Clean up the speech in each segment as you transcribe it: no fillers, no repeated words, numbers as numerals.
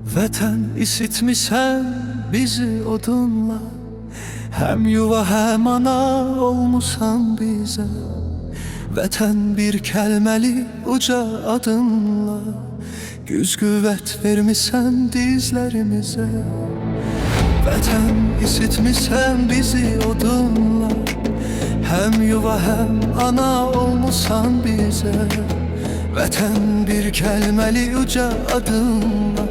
Vətən isitmisən bizi odunla, həm yuva həm ana olmusan bizə. Vətən bir kəlməli uca adınla, güc qüvvət vermisən dizlərimizə. Vətən isitmisən bizi odunla, həm yuva həm ana olmusan bizə. Vətən bir kəlməli uca adınla,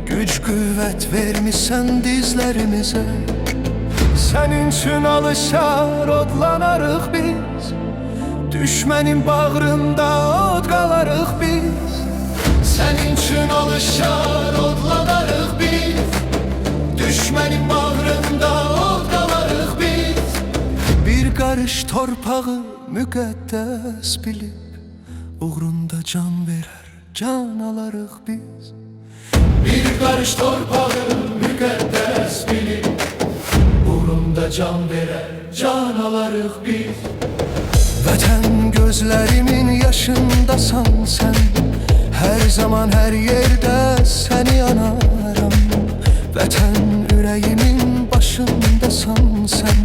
güc qüvvət vermisən dizlərimizə. Sənin üçün alışar odlanarıq biz, düşmənin bağrında od qalarıq biz. Sənin üçün alışar odlanarıq biz, düşmənin bağrında od qalarıq biz. Bir qarış torpağı müqəddəs bilib, uğrunda can verər, can alarıq biz. Bir qarış torpağı müqəddəs bilib, uğrunda can verər, can alarıq biz. Vətən gözlərimin yaşındasan sən, hər zaman hər yerdə səni anaram. Vətən ürəyimin başındasan sən,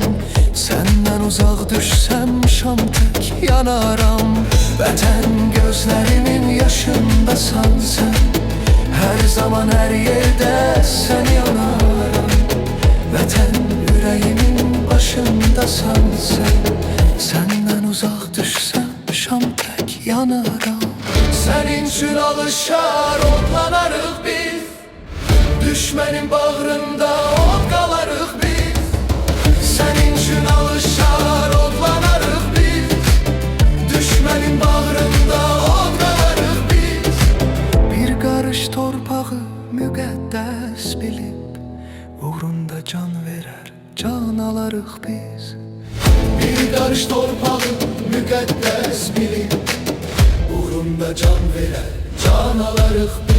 səndən uzaq düşsəm şam tək yanaram. Vətən gözlərimin yaşındasan sən, hər zaman hər yerdə səni anaram. Vətən ürəyimin başındasan sən, səndən uzaq düşsəm şam tək yanaram. Sənin üçün alışar odlanarıq biz, düşmənin bağrında od qalarıq biz. Sənin üçün alışar odlanarıq biz, düşmənin bağrında od qalarıq biz. Bir qarış torpağı müqəddəs bilib, uğrunda can verər, can alarıq biz. Bir qarış torpağı müqəddəs bilib, uğrunda can verər, can alarıq biz.